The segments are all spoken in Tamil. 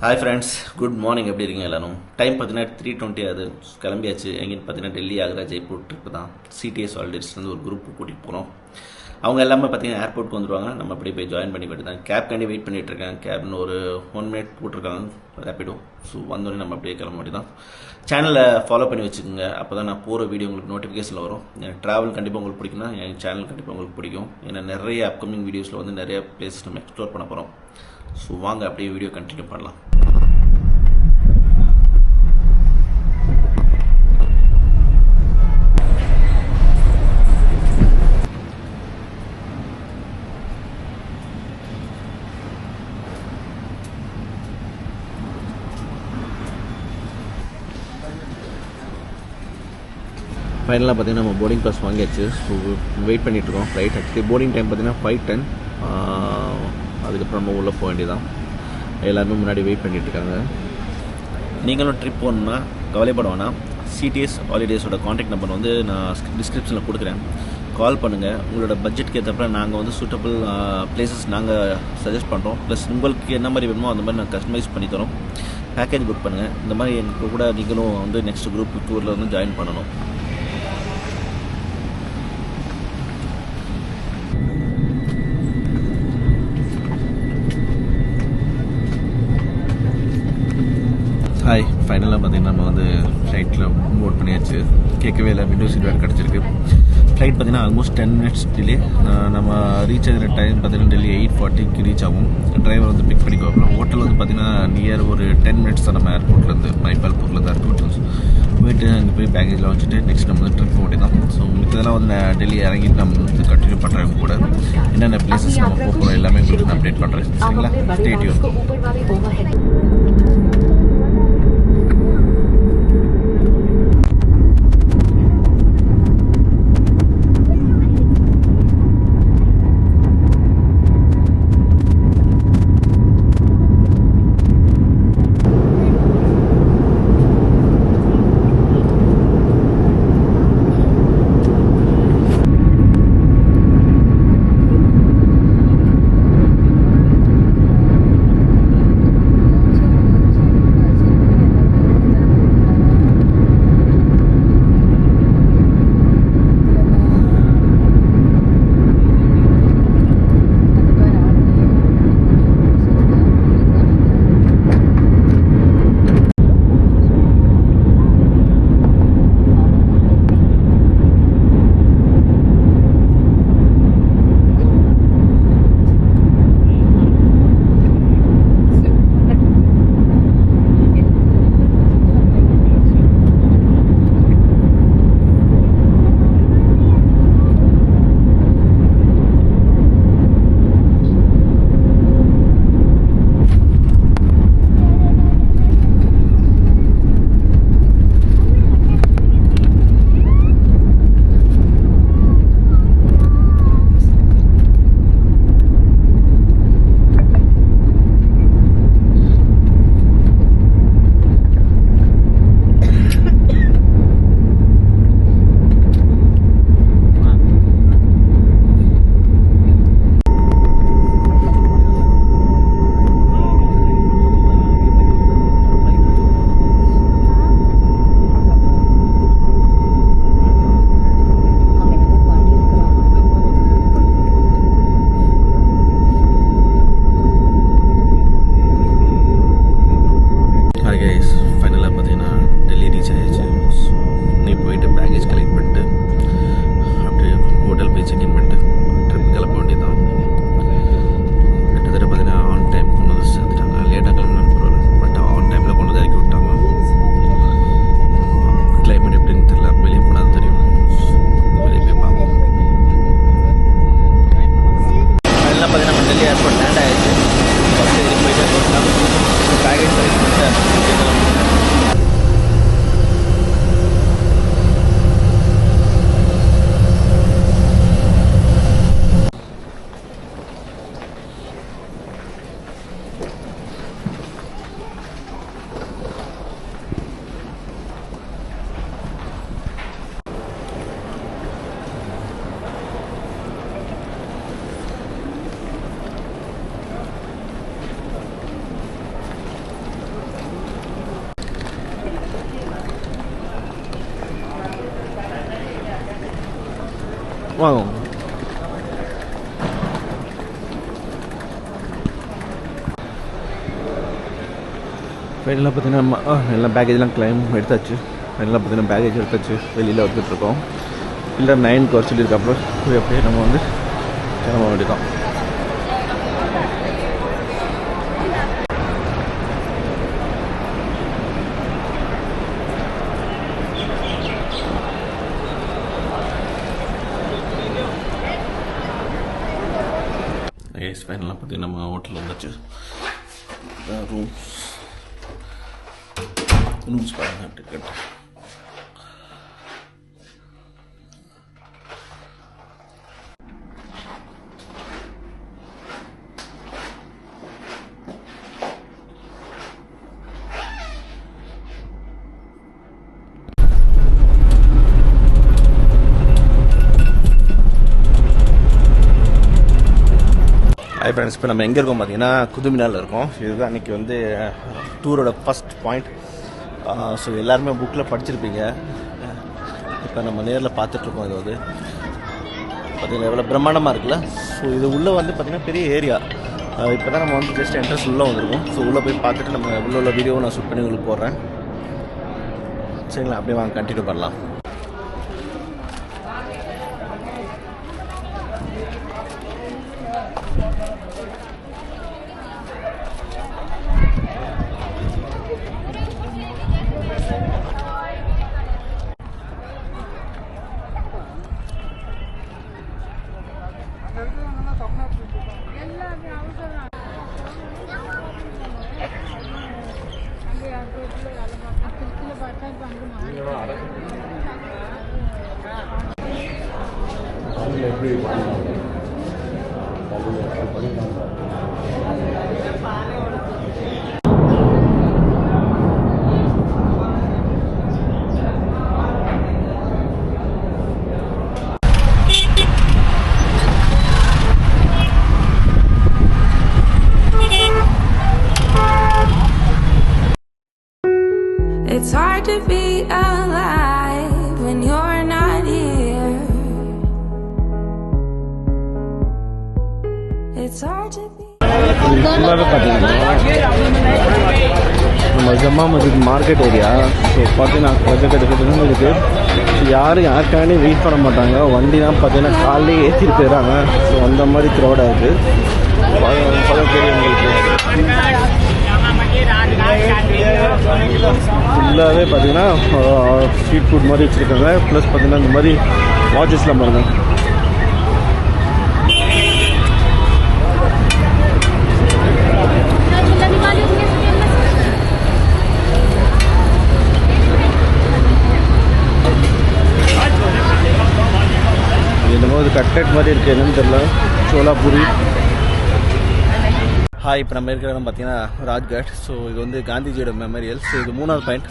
Hi friends, good morning. எப்படி இருக்கீங்க எல்லாரும்? டைம் பார்த்தீங்கன்னா 3:20 ஆகுது. கிளம்பியாச்சு. எங்கேன்னு பார்த்தீங்கன்னா டெல்லி, ஆக்ரா, ஜெய்ப்பூர் ட்ரிப்பு தான். சிடிஎஸ் ஹாலிடேஸ்லேருந்து ஒரு குரூப் கூட்டிகிட்டு போகிறோம். அவங்க எல்லாமே பார்த்தீங்கன்னா ஏர்போர்ட்டுக்கு வந்துடுவாங்க. நம்ம அப்படியே போய் ஜாயின் பண்ணி போய்ட்டு தான் கேப்காண்டி வெயிட் பண்ணிகிட்டு இருக்கேன். கேப்னு ஒரு 1 மினிட் போட்டிருக்காங்க ரேப்பிடோ. ஸோ வந்தோடனே நம்ம அப்படியே கிளம்ப வேண்டியது தான். சேனலை ஃபாலோ பண்ணி வச்சுக்கோங்க. அப்போ தான் நான் போகிற வீடியோ உங்களுக்கு நோட்டிஃபிகேஷனில் வரும். என் ட்ராவல் கண்டிப்பாக உங்களுக்கு பிடிக்கும்னா என் சேனல் கண்டிப்பாக உங்களுக்கு பிடிக்கும். ஏன்னா நிறைய அப்கமிங் வீடியோஸில் வந்து நிறைய பிளேஸஸ் நம்ம எக்ஸ்ப்ளோர் பண்ண போகிறோம். ஸோ வாங்க அப்படியே வீடியோ கண்டினியூ பண்ணலாம். ஃபைனலாக பார்த்தீங்கன்னா நம்ம போர்டிங் பாஸ் வாங்கியாச்சு. ஸோ வெயிட் பண்ணிகிட்ருக்கோம் ஃப்ளைட். ஆக்சுவலி போர்டிங் டைம் பார்த்தீங்கன்னா 5:10. அதுக்கப்புறம் நம்ம உள்ளே போக வேண்டியதான். எல்லாருமே முன்னாடி வெயிட் பண்ணிகிட்ருக்காங்க. நீங்களும் ட்ரிப் போகணுன்னா கவலைப்பட வேணாம். சிடிஎஸ் ஹாலிடேஸோட காண்டாக்ட் நம்பர் வந்து நான் டிஸ்கிரிப்ஷனில் கொடுக்குறேன். கால் பண்ணுங்கள். உங்களோட பட்ஜெட்க்கு ஏற்றப்ப நாங்கள் வந்து சூட்டபிள் பிளேசஸ் நாங்கள் சஜஸ்ட் பண்ணுறோம். ப்ளஸ் உங்களுக்கு என்ன மாதிரி வேணுமோ அந்த மாதிரி நாங்கள் கஸ்டமைஸ் பண்ணி தரோம். பேக்கேஜ் புக் பண்ணுங்கள். இந்த மாதிரி எங்களுக்கு கூட நீங்களும் வந்து நெக்ஸ்ட் குரூப் டூரில் வந்து ஜாயின் பண்ணணும். ஹாய், ஃபைனலாக பார்த்தீங்கன்னா நம்ம வந்து ஃப்ளைட்டில் போர்ட் பண்ணியாச்சு. கேட்கவே இல்லை, விண்டோ சீட் வேறு கிடச்சிருக்கு. ஃப்ளைட் பார்த்தீங்கன்னா ஆல்மோஸ்ட் 10 மினிட்ஸ் டிலே. நம்ம ரீச் ஆகிற டைம் பார்த்தீங்கன்னா டெல்லி 8:40க்கு ரீச் ஆகும். டிரைவர் வந்து பிக் பண்ணிக்க வைப்போம். ஹோட்டல் வந்து பார்த்தீங்கன்னா நியர் ஒரு 10 மினிட்ஸ் தான் நம்ம ஏர்போர்ட்லேருந்து, மைபால்பூர்லேருந்து ஏர்போர்ட். போயிட்டு அங்கே போய் பேக்கேஜ்லாம் வச்சுட்டு நெக்ஸ்ட் நம்ம வந்து ட்ரிப் போட்டி தான். ஸோ மித்ததெல்லாம் வந்து நான் டெல்லி இறங்கிட்டு நம்ம வந்து கண்டினியூ பண்ணுறேன். கூட என்னென்ன பிளேசஸ் நம்ம போகிறோம் எல்லாமே உங்களுக்கு நான் அப்டேட் பண்ணுறேன். சரிங்களா? Stay tune. வாங்க. ஃபைனலாக பார்த்தீங்கன்னா நம்ம எல்லாம் பேக்கேஜ்லாம் கிளைம் எடுத்தாச்சு. ஃபைனலாக பார்த்தீங்கன்னா பேக்கேஜ் எடுத்தாச்சு. வெளியில் வந்துட்டுருக்கோம். இல்லை 9க்கு வர சொல்லியிருக்காப்புல. அப்படியே நம்ம வந்து கிளம்ப வேண்டியதான். ஃபைனலாக பார்த்தீங்கன்னா நம்ம ஹோட்டலில் வந்தாச்சு. ரூம்ஸ் பாருங்க. டிக்கெட் ஹாய் ஃப்ரெண்ட்ஸ், இப்போ நம்ம எங்கே இருக்கோம் பார்த்தீங்கன்னா குதுமினாரில் இருக்கோம். இதுதான் அன்றைக்கி வந்து டூரோட ஃபஸ்ட் பாயிண்ட். ஸோ எல்லாருமே புக்கில் படிச்சிருப்பீங்க. இப்போ நம்ம நேரில் பார்த்துட்ருக்கோம். இது வந்து பார்த்திங்கன்னா எவ்வளோ பிரம்மாண்டமாக இருக்குல்ல. ஸோ இது உள்ளே வந்து பார்த்திங்கன்னா பெரிய ஏரியா. இப்போ தான் நம்ம வந்து ஜஸ்ட் என்ட்ரன்ஸ் உள்ளே வந்திருக்கோம். ஸோ உள்ளே போய் பார்த்துட்டு நம்ம உள்ள வீடியோவை நான் ஷூட் பண்ணி உங்களுக்கு போடுறேன். சரிங்களா, அப்படியே வாங்க கண்டினியூ பண்ணலாம். It's hard to be alive when you're not here. It's hard to be. ஃபுல்லாகவே பார்த்தீங்கன்னா நம்ம ஜம்மா மஸ்ஜித் மார்க்கெட் ஏரியா. ஸோ பார்த்தீங்கன்னா கஜகஜகன்னு இருக்குது. ஸோ யாரும் யாருக்காண்டி வெயிட் பண்ண மாட்டாங்க. வண்டி தான் பார்த்தீங்கன்னா காலையே ஏற்றிட்டு போயிடறாங்க. ஸோ அந்த மாதிரி க்ரௌடாக இருக்குது. பெரியவங்களுக்கு ஃபுல்லாகவே பார்த்தீங்கன்னா ஸ்ட்ரீட் ஃபுட் மாதிரி வச்சுருக்காங்க. ப்ளஸ் பார்த்தீங்கன்னா இந்த மாதிரி வாட்சஸ்லாம் பாருங்கள். என்னமோ இது கட்லெட் மாதிரி இருக்குது. என்னன்னு தெரியல. சோலாபூரி. ஹாய், இப்போ நம்ம இருக்கிற இடம் பார்த்தீங்கன்னா ராஜ்காட். ஸோ இது வந்து காந்திஜியோட மெமரியல். ஸோ இது 3வது பாயிண்ட்.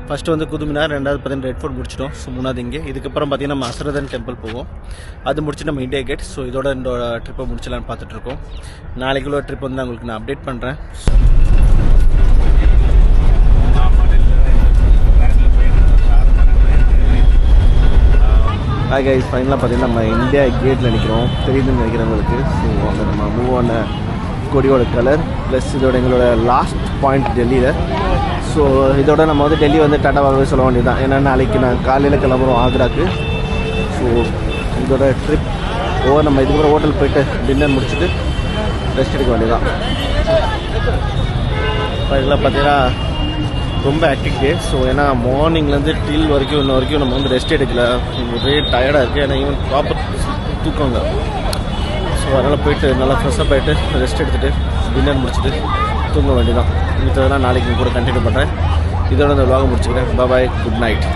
ஃபஸ்ட்டு வந்து குதுமினார், 2வது பார்த்தீங்கன்னா ரெட் ஃபோர்ட் முடிச்சிட்டோம். ஸோ 3வது இங்கே. இதுக்கப்புறம் பார்த்தீங்கன்னா நம்ம அசரதன் டெம்பிள் போவோம். அது முடிச்சுட்டு நம்ம இந்தியா கேட். ஸோ இதோட இந்த ட்ரிப்பை முடிச்சலான்னு பார்த்துட்ருக்கோம். நாளைக்குள்ள ட்ரிப் வந்து நான் உங்களுக்கு நான் அப்டேட் பண்ணுறேன். ஹாய் கைஸ், ஃபைனலாக பார்த்தீங்கன்னா நம்ம இந்தியா கேட்டில் நிற்கிறோம். தெரியுதுன்னு நினைக்கிறவங்களுக்கு. ஸோ அங்கே நம்ம மூவ் ஆன கொடியோட கலர் ப்ளஸ் இதோட எங்களோட லாஸ்ட் பாயிண்ட் டெல்லியில். ஸோ இதோட நம்ம வந்து டெல்லி வந்து டாட்டாவாகவே சொல்ல வேண்டியது தான். ஏன்னா நாளைக்கு நான் காலையில் கிளம்புறோம் ஆக்ராக்கு. ஸோ இதோட ட்ரிப் நம்ம இதுக்கப்புறம் ஹோட்டல் போய்ட்டு டின்னர் முடிச்சுட்டு ரெஸ்ட் எடுக்க வேண்டியதான். இதெல்லாம் பார்த்தீங்கன்னா ரொம்ப ஆக்டிவ் டே. ஸோ ஏன்னா மார்னிங்லேருந்து டில் வரைக்கும் இன்ன வரைக்கும் நம்ம வந்து ரெஸ்ட் எடுக்கல. ஒரே டயர்டாக இருக்குது. ஏன்னா ஈவன் ப்ராப்பர் தூக்கங்க. ஸோ அதனால் போய்ட்டு நல்லா ஃப்ரெஷ்ஷப் ஆகிட்டு ரெஸ்ட் எடுத்துகிட்டு டின்னர் முடிச்சுட்டு தூங்க வேண்டியதான். மித்ததெல்லாம் நாளைக்கு கூட கண்டினியூ பண்ணுறேன். இதோட இந்த vlog முடிச்சுக்கிறேன். பாய், குட் நைட்.